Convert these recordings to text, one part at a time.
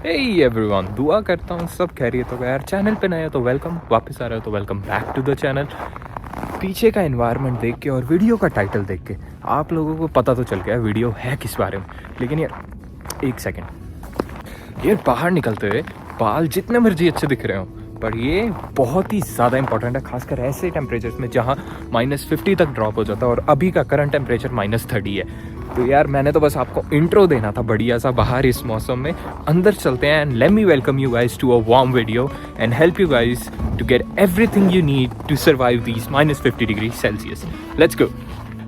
Hey everyone, दुआ करता हूँ सब खैरियत होगा यार। चैनल पे नए हो तो वेलकम, वापस आ रहे हो तो welcome back to the channel. पीछे का एनवायरनमेंट देख के और वीडियो का टाइटल देख के आप लोगों को पता तो चल गया वीडियो है किस बारे में। लेकिन यार एक सेकेंड, यार बाहर निकलते हुए बाल जितने मर्जी अच्छे दिख रहे हो, पर ये बहुत ही ज़्यादा इंपॉर्टेंट है, खासकर ऐसे टेम्परेचर्स में जहाँ -50 तक ड्रॉप हो जाता है और अभी का करंट टेम्परेचर -30 है। तो यार मैंने तो बस आपको इंट्रो देना था बढ़िया सा बाहर इस मौसम में। अंदर चलते हैं and let me welcome you guys to a warm video and help you guys to get everything you need to survive these -50 degree Celsius. Let's go.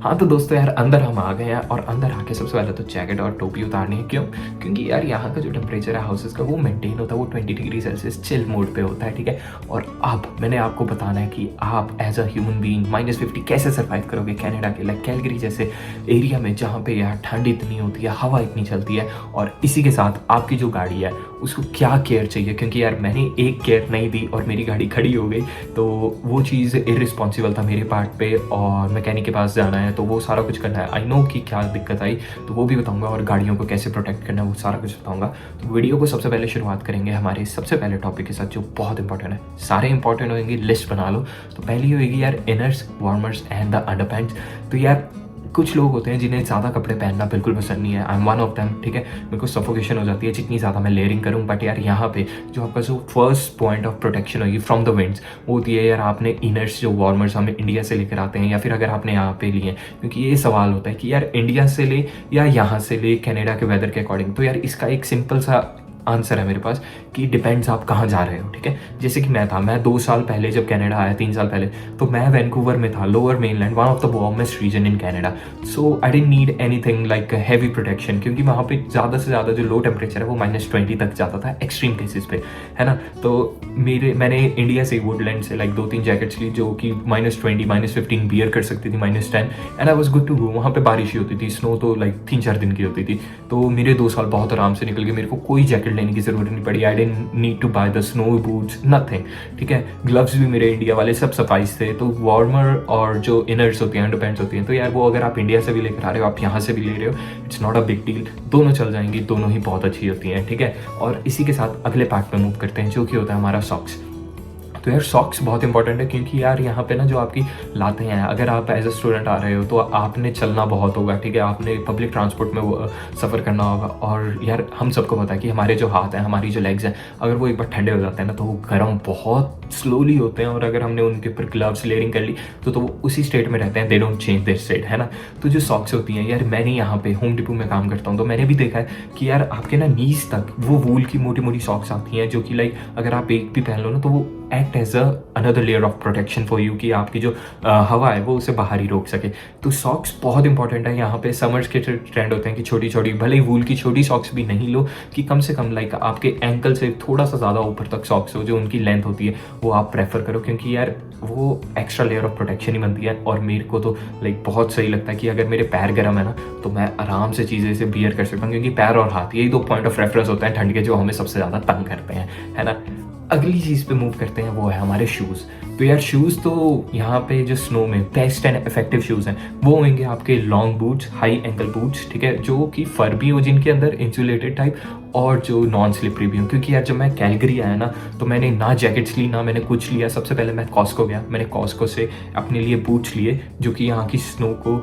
हाँ तो दोस्तों यार अंदर हम आ गए हैं और अंदर आके सबसे पहले तो जैकेट और टोपी उतारनी है। क्यों? क्योंकि यार यहाँ का जो टेम्परेचर है हाउसेस का वो मेंटेन होता है, वो 20 डिग्री सेल्सियस चिल मोड पे होता है, ठीक है। और अब मैंने आपको बताना है कि आप एज अ ह्यूमन बीइंग -50 कैसे सर्वाइव करोगे कनाडा के लाइक कैलगरी जैसे एरिया में, जहाँ पे यार ठंड इतनी होती है, हवा इतनी चलती है, और इसी के साथ आपकी जो गाड़ी है उसको क्या केयर चाहिए। क्योंकि यार मैंने एक केयर नहीं दी और मेरी गाड़ी खड़ी हो गई, तो वो चीज़ इररिस्पॉन्सिबल था मेरे पार्ट पे, और मैकेनिक के पास जाना है तो वो सारा कुछ करना है। आई नो कि क्या दिक्कत आई तो वो भी बताऊंगा, और गाड़ियों को कैसे प्रोटेक्ट करना है वो सारा कुछ बताऊंगा। तो वीडियो को सबसे पहले शुरुआत करेंगे हमारे सबसे पहले टॉपिक के साथ जो बहुत इंपॉर्टेंट है। सारे इंपॉर्टेंट होंगे, लिस्ट बना लो। तो पहली होगी यार इनर्स, वार्मर्स एंड द अंडरपैंट्स। तो यार कुछ लोग होते हैं जिन्हें ज़्यादा कपड़े पहनना बिल्कुल पसंद नहीं है। I am one of them, ठीक है। मेरे को सफोकेशन हो जाती है जितनी ज़्यादा मैं लेयरिंग करूँ। बट यार यहाँ पे जो आपका जो फर्स्ट पॉइंट ऑफ प्रोटेक्शन होगी फ्रॉम द विंड्स वो होती है यार आपने इनर्स, जो वार्मर्स हमें इंडिया से लेकर आते हैं, या फिर अगर आपने यहाँ पे लिए हैं, क्योंकि ये सवाल होता है कि यार इंडिया से ले या यहाँ से ले कनाडा के वेदर के अकॉर्डिंग। तो यार इसका एक सिंपल सा आंसर है मेरे पास कि डिपेंड्स आप कहाँ जा रहे हो, ठीक है। जैसे कि मैं 2 साल पहले जब कनाडा आया, 3 साल पहले, तो मैं वैंकूवर में था, lower mainland, one of the warmest region in Canada. So I didn't need anything like heavy protection, क्योंकि वहाँ पे ज़्यादा से ज़्यादा जो लो टेम्परेचर है वो -20 तक जाता था एक्सट्रीम केसेस पे, है ना। तो मैंने इंडिया से वुडलैंड से लाइक 2-3 जैकेट्स ली जो कि -20 -15 बियर कर सकती थी, -10, and I was good to go. वहाँ पे बारिश ही होती थी, स्नो तो लाइक 3-4 दिन की होती थी। तो मेरे 2 साल बहुत आराम से निकल गए, मेरे को कोई जैकेट लेने की जरूरत नहीं पड़ी। I didn't need to buy the snow boots, nothing, ठीक है। ग्लव्स भी मेरे इंडिया वाले सब सफाइज थे। तो वार्मर और जो इनर्स होती हैं, अंडरपैंट्स होती हैं, तो यार वो अगर आप इंडिया से भी लेकर आ रहे हो, आप यहाँ से भी ले रहे हो, it's not a big deal, दोनों चल जाएंगी, दोनों ही बहुत अच्छी होती हैं, ठीक है। और इसी के साथ अगले पार्ट पे मूव करते हैं जो कि होता है हमारा सॉक्स। तो यार सॉक्स बहुत इंपॉर्टेंट है, क्योंकि यार यहाँ पे ना जो आपकी लाते हैं, अगर आप एज अ स्टूडेंट आ रहे हो तो आपने चलना बहुत होगा, ठीक है। आपने पब्लिक ट्रांसपोर्ट में सफ़र करना होगा, और यार हम सबको पता है कि हमारे जो हाथ हैं, हमारी जो लेग्स हैं, अगर वो एक बार ठंडे हो जाते हैं ना तो वो गर्म बहुत स्लोली होते हैं, और अगर हमने उनके ऊपर ग्लव्स लेयरिंग कर ली तो वो उसी स्टेट में रहते हैं, they don't change their state, है ना। तो जो सॉक्स होती हैं यार, मैंने यहाँ पे होम डिपो में काम करता हूँ तो मैंने भी देखा है कि यार आपके ना नीज तक वो वूल की मोटी मोटी सॉक्स आती हैं, जो कि लाइक अगर आप एक भी पहन लो ना तो वो act as another layer of protection for you, कि आपकी जो हवा है वो उसे बाहर ही रोक सके। तो सॉक्स बहुत इंपॉर्टेंट है। यहाँ पे समर्स के ट्रेंड होते हैं कि छोटी छोटी, भले ही वूल की छोटी सॉक्स भी नहीं लो, कि कम से कम लाइक आपके एंकल से थोड़ा सा ज़्यादा ऊपर तक सॉक्स हो, जो उनकी लेंथ होती है वो आप प्रेफर करो, क्योंकि यार वो एक्स्ट्रा लेयर ऑफ प्रोटेक्शन ही बनती है। और मेरे को तो लाइक बहुत सही लगता है कि अगर मेरे पैर गर्म है ना तो मैं आराम से चीज़ें से बियर कर सकता हूँ, क्योंकि पैर और हाथ यही 2 पॉइंट ऑफ रेफरेंस होते हैं ठंड के, जो हमें सबसे ज़्यादा तंग करते हैं, है ना। अगली चीज़ पे मूव करते हैं, वो है हमारे शूज़। तो यार शूज़ तो यहाँ पे जो स्नो में बेस्ट एंड इफेक्टिव शूज़ हैं वो होंगे आपके long boots, high ankle boots, ठीक है, जो कि फर भी हो, जिनके अंदर इंसुलेटेड टाइप, और जो नॉन स्लिपरी भी हो। क्योंकि यार जब मैं कैलगरी आया ना तो मैंने ना जैकेट्स ली ना मैंने कुछ लिया। सबसे पहले मैं कॉस्को गया, मैंने कॉस्को से अपने लिए बूट्स लिए जो कि यहाँ की स्नो को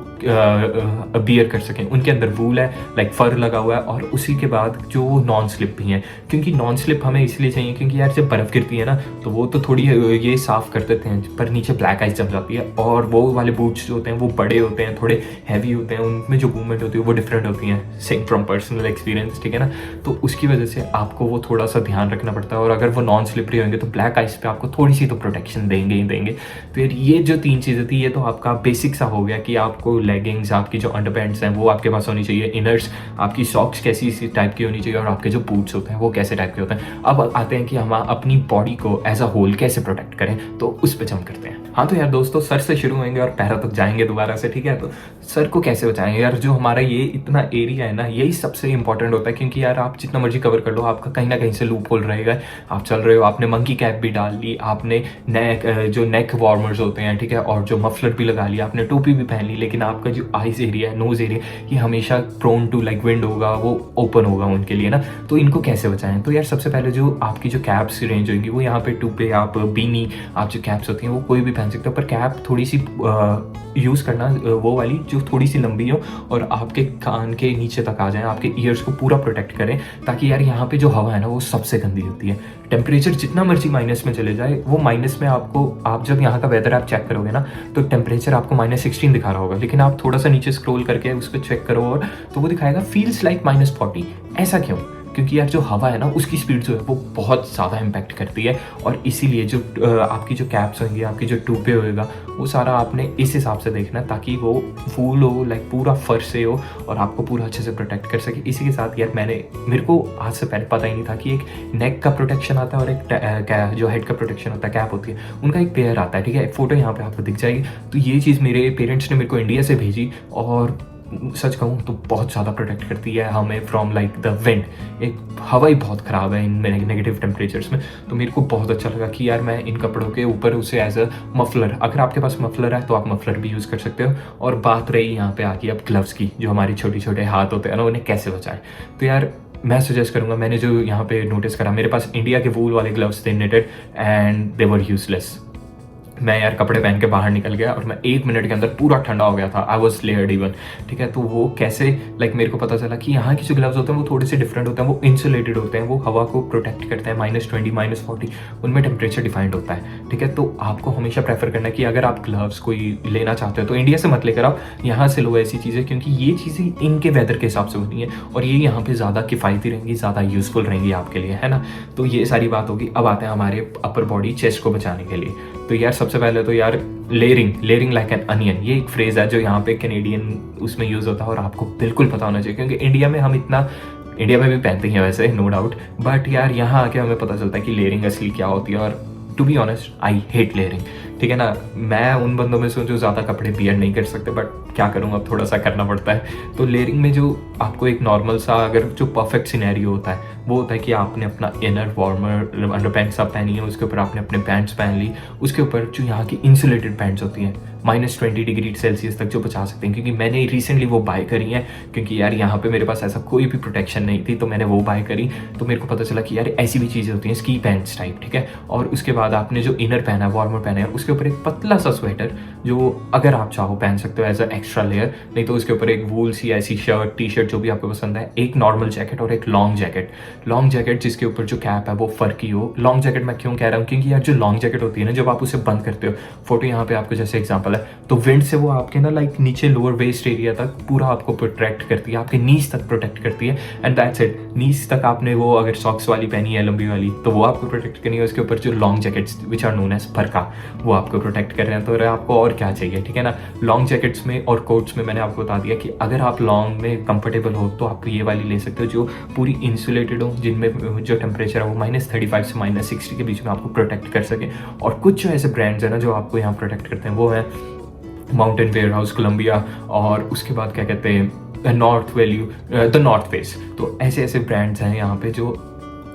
बियर कर सकें। उनके अंदर वूल है, लाइक फर लगा हुआ है, और उसी के बाद जो वो नॉन स्लिप भी हैं, क्योंकि नॉन स्लिप हमें इसलिए चाहिए क्योंकि यार जब बर्फ़ गिरती है ना तो वो तो थोड़ी ये साफ़ कर देते हैं, पर नीचे ब्लैक आइस जम जाती है। और वो वाले बूट्स जो होते हैं वो बड़े होते हैं, थोड़े हैवी होते हैं, उनमें जो मूवमेंट होती है वो डिफरेंट होती हैं, सेम फ्रॉम पर्सनल एक्सपीरियंस, ठीक है ना। तो उसकी वजह से आपको वो थोड़ा सा ध्यान रखना पड़ता है, और अगर वो नॉन स्लिपरी होंगे तो ब्लैक आइस पे आपको थोड़ी सी तो प्रोटेक्शन देंगे ही देंगे। तो यार ये जो 3 चीज़ें थी, ये तो आपका बेसिक सा हो गया कि आपको लेगिंग्स, आपकी जो अंडरपैंट्स हैं वो आपके पास होनी चाहिए, इनर्स, आपकी सॉक्स कैसी टाइप की होनी चाहिए, और आपके जो बूट्स होते हैं वो कैसे टाइप के होते हैं। अब आते हैं कि हम अपनी बॉडी को एज अ होल कैसे प्रोटेक्ट करें, तो उस पर जंप करते हैं। हाँ तो यार दोस्तों, सर से शुरू होंगे और पैरों तक जाएंगे दोबारा से, ठीक है। तो सर को कैसे बचाएंगे यार, जो हमारा ये इतना एरिया है ना, यही सबसे इंपॉर्टेंट होता है, क्योंकि यार आप जितना मर्जी कवर कर लो, आपका कहीं ना कहीं से लूप होल रहेगा। आप चल रहे हो, आपने मंकी कैप भी डाल ली, आपने जो नेक वार्मर्स होते हैं, ठीक है, और जो मफलर भी लगा लिया, आपने टोपी भी पहन ली, लेकिन आपका जो आइज एरिया है, नोज एरिया, ये हमेशा प्रोन टू लाइक विंड होगा, वो ओपन होगा उनके लिए ना। तो इनको कैसे बचाएं? तो यार सबसे पहले जो आपकी जो कैप्स रेंज होंगी, वो यहाँ पे टूपे, आप बीनी, आप जो कैप्स होती हैं वो कोई भी पहन सकते हो, पर कैप थोड़ी सी यूज़ करना वो वाली जो थोड़ी सी लंबी हो और आपके कान के नीचे तक आ जाए, आपके ईयर्स को पूरा प्रोटेक्ट करें, ताकि यार यहाँ पे जो हवा है ना वो सबसे गंदी होती है। टेम्परेचर जितना मर्जी माइनस में चले जाए, वो माइनस में आपको, आप जब यहाँ का वेदर आप चेक करोगे ना, तो टेम्परेचर आपको -16 दिखा रहा होगा, लेकिन आप थोड़ा सा नीचे स्क्रॉल करके उसको चेक करो और तो वो दिखाएगा फील्स लाइक -40। ऐसा क्यों? क्योंकि यार जो हवा है ना उसकी स्पीड जो है वो बहुत ज़्यादा इम्पैक्ट करती है, और इसीलिए जो आपकी जो कैप्स होंगी, आपकी जो टूपे होएगा, वो सारा आपने इस हिसाब से देखना है, ताकि वो फूल हो, लाइक पूरा फर से हो और आपको पूरा अच्छे से प्रोटेक्ट कर सके। इसी के साथ यार मेरे को आज से पहले पता ही नहीं था कि एक नेक का प्रोटेक्शन आता है और एक जो हेड का प्रोटेक्शन होता है, कैप होती है, उनका एक पेयर आता है, ठीक है। एक फोटो यहाँ पे आपको दिख जाएगी। तो ये चीज़ मेरे पेरेंट्स ने मेरे को इंडिया से भेजी, और सच कहूँ तो बहुत ज़्यादा प्रोटेक्ट करती है हमें फ्रॉम लाइक द विंड। एक हवा ही बहुत ख़राब है इन नेगेटिव टेम्परेचर्स में, तो मेरे को बहुत अच्छा लगा कि यार मैं इन कपड़ों के ऊपर उसे एज अ मफलर, अगर आपके पास मफलर है तो आप मफलर भी यूज़ कर सकते हो। और बात रही यहाँ पे आके अब ग्लव्स की, जो हमारे छोटे छोटे हाथ होते हैं ना, उन्हें कैसे बचाएं। तो यार मैं सजेस्ट करूँगा, मैंने जो यहाँ पे नोटिस करा, मेरे पास इंडिया के वूल वाले ग्लव्स थे, नेटेड, एंड दे वर यूजलेस। मैं यार कपड़े पहन के बाहर निकल गया और मैं 1 मिनट के अंदर पूरा ठंडा हो गया था। आई वॉज लेयर्ड इवन, ठीक है। तो वो कैसे, लाइक मेरे को पता चला कि यहाँ के जो ग्लव्स होते हैं वो थोड़े से डिफरेंट होते हैं, वो इंसुलेटेड होते हैं, वो हवा को प्रोटेक्ट करते हैं। -20 -40 उनमें टेम्परेचर डिफाइंड होता है, ठीक है। तो आपको हमेशा प्रेफर करना है कि अगर आप ग्लव्स कोई लेना चाहते हो तो इंडिया से मत लेकर आप, यहाँ से लो ऐसी चीज़ें, क्योंकि ये चीज़ें इनके वेदर के हिसाब से होती हैं और ये यहाँ पे ज़्यादा किफ़ायती रहेंगी, ज़्यादा यूजफुल रहेंगी आपके लिए, है ना। तो ये सारी बात होगी। अब आते हैं हमारे अपर बॉडी, चेस्ट को बचाने के लिए। तो यार सबसे पहले तो यार लेयरिंग लाइक एन अनियन, ये एक फ्रेज है जो यहाँ पे कैनेडियन उसमें यूज़ होता है, और आपको बिल्कुल पता होना चाहिए, क्योंकि इंडिया में हम इतना, इंडिया में भी पहनते हैं वैसे, नो डाउट, बट यार यहाँ आके हमें पता चलता है कि लेयरिंग असली क्या होती है। और to be honest, I hate layering, ठीक है ना। मैं उन बंदों में से जो ज़्यादा कपड़े बियर नहीं कर सकते, बट क्या करूँ, अब थोड़ा सा करना पड़ता है। तो लेयरिंग में जो आपको एक नॉर्मल सा, अगर जो परफेक्ट सिनेरियो होता है वो होता है कि आपने अपना इनर वार्मर अंडर पैंट्स आप पहनी है, उसके ऊपर आपने अपने पैंट्स पहन ली, उसके ऊपर जो यहाँ की इंसुलेटेड पैंट्स होती हैं -20 डिग्री सेल्सियस तक जो बचा सकते हैं, क्योंकि मैंने रिसेंटली वो बाय करी है, क्योंकि यार यहाँ पे मेरे पास ऐसा कोई भी प्रोटेक्शन नहीं थी, तो मैंने वो बाय करी। तो मेरे को पता चला कि यार ऐसी भी चीज़ें होती हैं, स्की पैंट्स टाइप, ठीक है। और उसके बाद आपने जो इनर पहना है, वार्मर पहना है, उसके ऊपर एक पतला सा स्वेटर, जो अगर आप चाहो पहन सकते हो एज अ एक्स्ट्रा लेयर, नहीं तो उसके ऊपर एक वूल सी ऐसी शर्ट, टी शर्ट, जो भी आपको पसंद है, एक नॉर्मल जैकेट और एक लॉन्ग जैकेट जिसके ऊपर जो कैप है वो फर की हो। लॉन्ग जैकेट मैं क्यों कह रहा हूँ, क्योंकि यार जो लॉन्ग जैकेट होती है ना, जब आप उसे बंद करते हो, फोटो यहाँ पे आपको जैसे एग्जांपल है, तो विंड से वो आपके ना लाइक नीचे लोअर वेस्ट एरिया तक पूरा आपको प्रोटेक्ट करती है, आपके नीज तक प्रोटेक्ट करती है, एंड दैट्स इट। नीज तक आपने वो अगर सॉक्स वाली पहनी है लंबी वाली, तो वो आपको प्रोटेक्ट करनी है। उसके ऊपर जो long jackets which are known as फरका, वो आपको प्रोटेक्ट कर रहे हैं। तो आपको और क्या चाहिए, ठीक है ना। लॉन्ग जैकेट्स में और कोट्स में मैंने आपको बता दिया कि अगर आप लॉन्ग में कंफर्टेबल हो तो आप ये वाली ले सकते हो, जो पूरी इंसुलेटेड हो, जिनमें जो टेम्परेचर है वो -35 से -60 के बीच में आपको प्रोटेक्ट कर सके। और कुछ जो ऐसे ब्रांड्स हैं ना जो आपको यहाँ प्रोटेक्ट करते हैं, वो है माउंटेन वेयरहाउस, कोलंबिया, और उसके बाद क्या कहते हैं, द नॉर्थ फेस। तो ऐसे ऐसे ब्रांड्स हैं यहाँ पे जो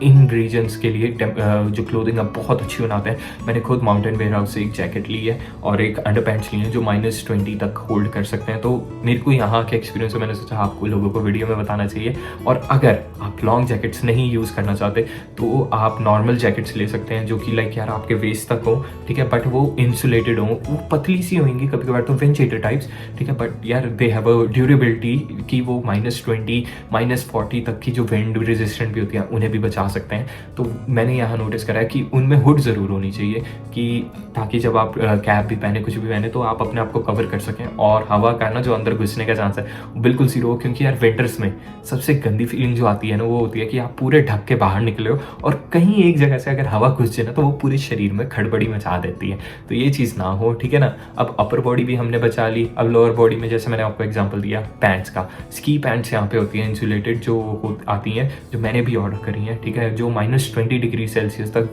इन रीजन्स के लिए जो क्लोथिंग है बहुत अच्छी बनाते हैं। मैंने खुद माउंटेन वेयरहाउस से एक जैकेट ली है और एक अंडर पैंट्स लिए हैं जो -20 तक होल्ड कर सकते हैं। तो मेरे को यहाँ के एक्सपीरियंस से मैंने सोचा आपको लोगों को वीडियो में बताना चाहिए। और अगर आप लॉन्ग जैकेट्स नहीं यूज़ करना चाहते तो आप नॉर्मल जैकेट्स ले सकते हैं, जो कि लाइक यार आपके वेस्ट तक हो, ठीक है, बट वो इंसुलेटेड हो, वो पतली सी होंगी कभी कभार, तो वेंटिलेटर टाइप्स, ठीक है, बट यार दे हैव अ ड्यूरेबिलिटी कि वो -20 -40 तक की जो विंड रेजिस्टेंट भी होती है उन्हें भी बचा सकते हैं। तो मैंने यहाँ नोटिस करा है कि उनमें हुड ज़रूर होनी चाहिए, कि ताकि जब आप कैप भी पहने, कुछ भी पहने, तो आप अपने आप को कवर कर सकें, और हवा का ना जो अंदर घुसने का चांस है बिल्कुल जीरो हो। क्योंकि यार विंटर्स में सबसे गंदी फीलिंग जो आती है ना, वो होती है कि आप पूरे ढक के बाहर निकले हो और कहीं एक जगह से अगर हवा घुस जाए ना, तो वो पूरे शरीर में खड़बड़ी मचा देती है। तो ये चीज़ ना हो, ठीक है ना। अब अपर बॉडी भी हमने बचा ली, अब लोअर बॉडी में जैसे मैंने आपको एग्जाम्पल दिया पैंट्स का, स्की पैंट्स यहाँ पे होती हैं इंसुलेटेड, जो आती हैं, जो मैंने भी ऑर्डर करी हैं, ठीक है, जो -20 डिग्री सेल्सियस तक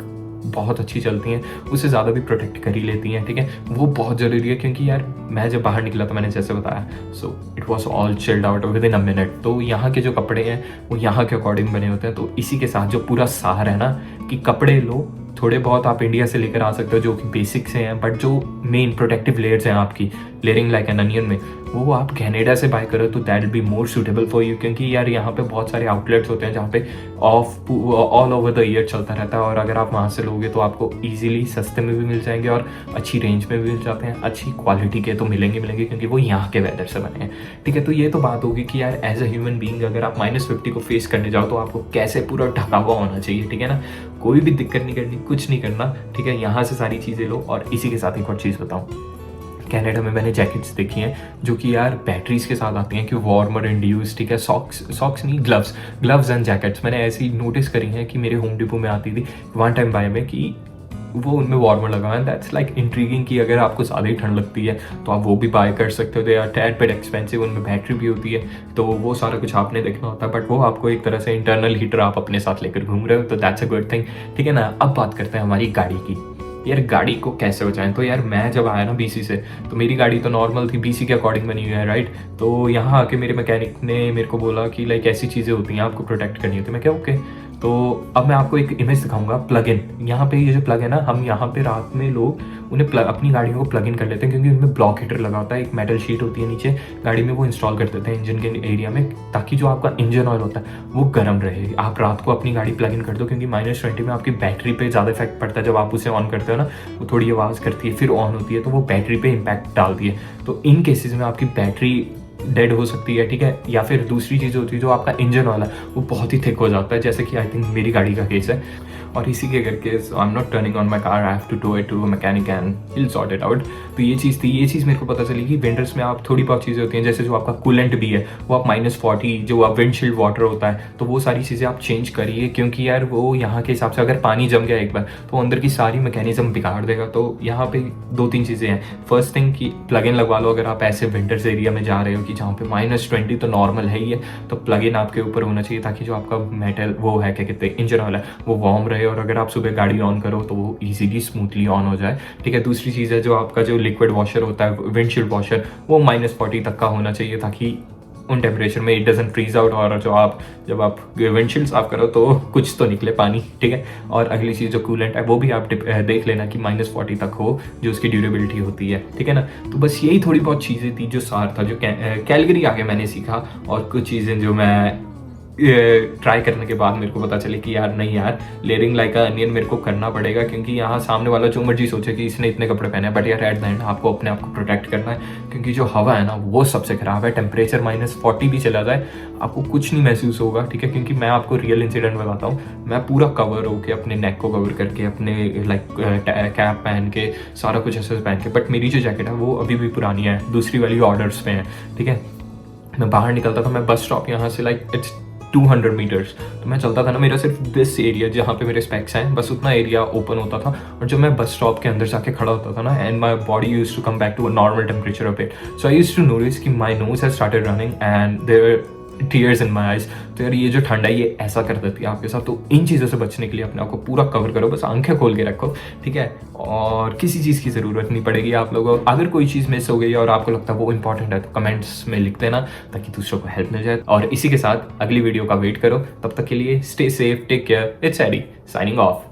बहुत अच्छी चलती हैं, उससे ज़्यादा भी प्रोटेक्ट कर ही लेती हैं, ठीक है। वो बहुत ज़रूरी है क्योंकि यार मैं जब बाहर निकला था, मैंने जैसे बताया, so it was all chilled out with in a minute. तो यहाँ के जो कपड़े हैं वो यहाँ के अकॉर्डिंग बने होते हैं। तो इसी के साथ जो पूरा सार है ना कि कपड़े लो, थोड़े बहुत आप इंडिया से लेकर आ सकते हो जो कि बेसिक से हैं, बट जो मेन प्रोटेक्टिव लेयर्स हैं आपकी लेयरिंग लाइक एन अनियन में, वो आप कनाडा से बाय करो तो that will be more suitable for you. क्योंकि यार यहाँ पे बहुत सारे आउटलेट्स होते हैं जहाँ पे ऑल ओवर द ईयर चलता रहता है, और अगर आप वहाँ से लोगे तो आपको ईजिली सस्ते में भी मिल जाएंगे और अच्छी रेंज में भी मिल जाते हैं, अच्छी क्वालिटी के तो मिलेंगे क्योंकि वो यहाँ के वेदर से बने हैं, ठीक है। तो ये तो बात होगी कि यार एज अ ह्यूमन बीइंग अगर आप -50 को फेस करने जाओ तो आपको कैसे पूरा ढका हुआ होना चाहिए, ठीक है ना। कोई भी दिक्कत नहीं करनी, कुछ नहीं करना, ठीक है। यहाँ से सारी चीज़ें लो। और इसी के साथ एक और चीज़ बताऊँ, कनाडा में मैंने जैकेट्स देखी हैं जो कि यार बैटरीज के साथ आती हैं कि वार्मर इंड्यूस, ठीक है। सॉक्स नहीं, ग्लव्स एंड जैकेट्स मैंने ऐसी नोटिस करी हैं कि मेरे होम डिपो में आती थी वन टाइम बाय में कि वो उनमें वार्मर लगा हुआ है। दैट्स लाइक इंट्रीगिंग कि अगर आपको ज़्यादा ही ठंड लगती है तो आप वो भी बाय कर सकते हो। They are tad bit expensive, उनमें बैटरी भी होती है, तो वो सारा कुछ आपने देखना होता है, बट वो आपको एक तरह से इंटरनल हीटर आप अपने साथ लेकर घूम रहे हो, तो दैट्स अ गुड थिंग, ठीक है ना। अब बात करते हैं हमारी गाड़ी की। यार गाड़ी को कैसे बचाएं, तो यार मैं जब आया ना BC से, तो मेरी गाड़ी तो नॉर्मल थी, BC के अकॉर्डिंग बनी हुई है, राइट। तो यहाँ आके मेरे मैकेनिक ने मेरे को बोला कि लाइक ऐसी चीज़ें होती हैं आपको प्रोटेक्ट करनी होती है। मैं क्या ओके। तो अब मैं आपको एक इमेज दिखाऊंगा प्लग इन। यहाँ पे ये जो प्लग है ना, हम यहाँ पे रात में लोग उन्हें अपनी गाड़ियों को प्लग इन कर लेते हैं क्योंकि उनमें ब्लॉक हीटर लगा होता है, एक मेटल शीट होती है नीचे गाड़ी में, वो इंस्टॉल कर देते हैं इंजन के एरिया में, ताकि जो आपका इंजन ऑयल होता है वो गर्म रहे। आप रात को अपनी गाड़ी प्लग इन कर दो क्योंकि -20 में आपकी बैटरी पे ज़्यादा इफेक्ट पड़ता है। जब आप उसे ऑन करते हो ना, वो थोड़ी आवाज़ करती है, फिर ऑन होती है, तो वो बैटरी पे इम्पैक्ट डालती है। तो इन केसेस में आपकी बैटरी डेड हो सकती है, ठीक है। या फिर दूसरी चीज़ होती है, जो आपका इंजन वाला वो बहुत ही थिक हो जाता है, जैसे कि आई थिंक मेरी गाड़ी का केस है। और इसी के करके I am not turning on my car, I have to tow it to mechanic and he will sort it out. तो ये चीज़ थी, ये चीज़ मेरे को पता चली कि विंटर्स में आप थोड़ी बहुत चीज़ें होती हैं, जैसे जो आपका कूलेंट भी है वो आप -40, जो आप विंडशील्ड वाटर होता है, तो वो सारी चीज़ें आप चेंज करिए, क्योंकि यार वो यहाँ के हिसाब से अगर पानी जम गया एक बार तो अंदर की सारी मैकेनिज्म बिगाड़ देगा। तो यहाँ पे 2-3 चीज़ें हैं। फर्स्ट थिंग कि प्लग इन लगवा लो, अगर आप ऐसे विंटर्स एरिया में जा रहे हो कि जहाँ पे -20 तो नॉर्मल है ही है, तो प्लग इन आपके ऊपर होना चाहिए ताकि जो आपका मेटल वो है, क्या कहते हैं, इंजन वाला है, वो वार्म रहे। और अगर आप सुबह गाड़ी ऑन करो तो वो इजीली स्मूथली ऑन हो जाए, ठीक है। दूसरी चीज़ है, जो आपका जो लिक्विड वॉशर होता है, विंडशील्ड वॉशर, वो -40 तक का होना चाहिए ताकि उन टेम्परेचर में इट डजंट फ्रीज आउट, और जब आप विंडशील्ड साफ करो तो कुछ तो निकले पानी, ठीक है। और अगली चीज़ जो कूलेंट है वो भी आप देख लेना कि -40 तक हो, जो उसकी ड्यूरेबिलिटी होती है, ठीक है ना। तो बस यही थोड़ी बहुत चीज़ें थी जो सार था, जो कैलगरी आके मैंने सीखा। और कुछ चीज़ें जो मैं ट्राई करने के बाद मेरे को पता चले कि यार नहीं यार, लेयरिंग लाइक अ अनियन मेरे को करना पड़ेगा, क्योंकि यहाँ सामने वाला जो मर्जी सोचे कि इसने इतने कपड़े पहने हैं, बट यार एट द एंड आपको अपने आप को प्रोटेक्ट करना है, क्योंकि जो हवा है ना वो सबसे ख़राब है। टेम्परेचर -40 भी चला जाए आपको कुछ नहीं महसूस होगा, ठीक है। क्योंकि मैं आपको रियल इंसिडेंट बताता हूँ, मैं पूरा कवर होके अपने नेक को कवर करके, अपने लाइक कैप पहन के, सारा कुछ ऐसे पहन के, बट मेरी जो जैकेट है वो अभी भी पुरानी है, दूसरी वाली ऑर्डर्स पे है, ठीक है। मैं बाहर निकलता था, मैं बस स्टॉप यहाँ से लाइक इट्स 200 मीटर्स, तो मैं चलता था ना, मेरा सिर्फ दिस एरिया जहाँ पे मेरे स्पेक्स हैं, बस उतना एरिया ओपन होता था। और जब मैं बस स्टॉप के अंदर जाके खड़ा होता था ना, and my body use to come back to a normal temperature of it, so I use to notice कि my nose has started running and there tears in my eyes. तो यार ये जो ठंड है ये ऐसा कर देती है आपके साथ। तो इन चीज़ों से बचने के लिए अपने आप को पूरा कवर करो, बस आंखें खोल के रखो, ठीक है। और किसी चीज़ की ज़रूरत नहीं पड़ेगी आप लोगों को। अगर कोई चीज़ मिस हो गई और आपको लगता है वो इंपॉर्टेंट है, तो कमेंट्स में लिख देना ताकि दूसरों को हेल्प मिल जाए। और इसी के साथ अगली वीडियो का वेट करो, तब तक के लिए stay safe, take care, it's AD signing of.